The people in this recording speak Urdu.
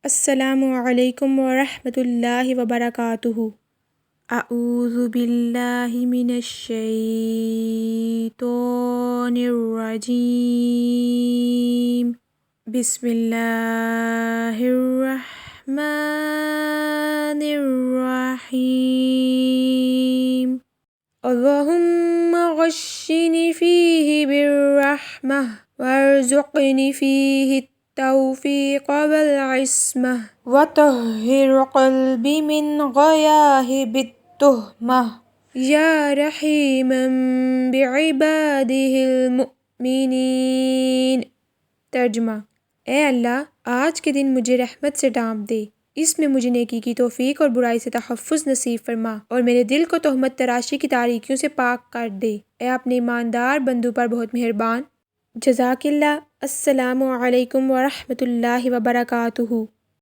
السلام علیکم ورحمۃ اللہ وبرکاتہ۔ اعوذ باللہ من الشیطان الرجیم، بسم اللہ الرحمن الرحیم۔ اللہم غشنی فیہ بالرحمہ وارزقنی فیہ التوفیق والعصمہ وطہر قلبی من غیاہب التہمہ یا رحیما بعبادہ المؤمنین۔ ترجمہ: اے اللہ، آج کے دن مجھے رحمت سے ڈھانپ دے، اس میں مجھے نیکی کی توفیق اور برائی سے تحفظ نصیب فرما، اور میرے دل کو تہمت تراشی کی تاریکیوں سے پاک کر دے۔ اے اپنے ایماندار بندوں پر بہت مہربان۔ جزاک اللہ۔ السلام علیکم ورحمۃ اللہ وبرکاتہ۔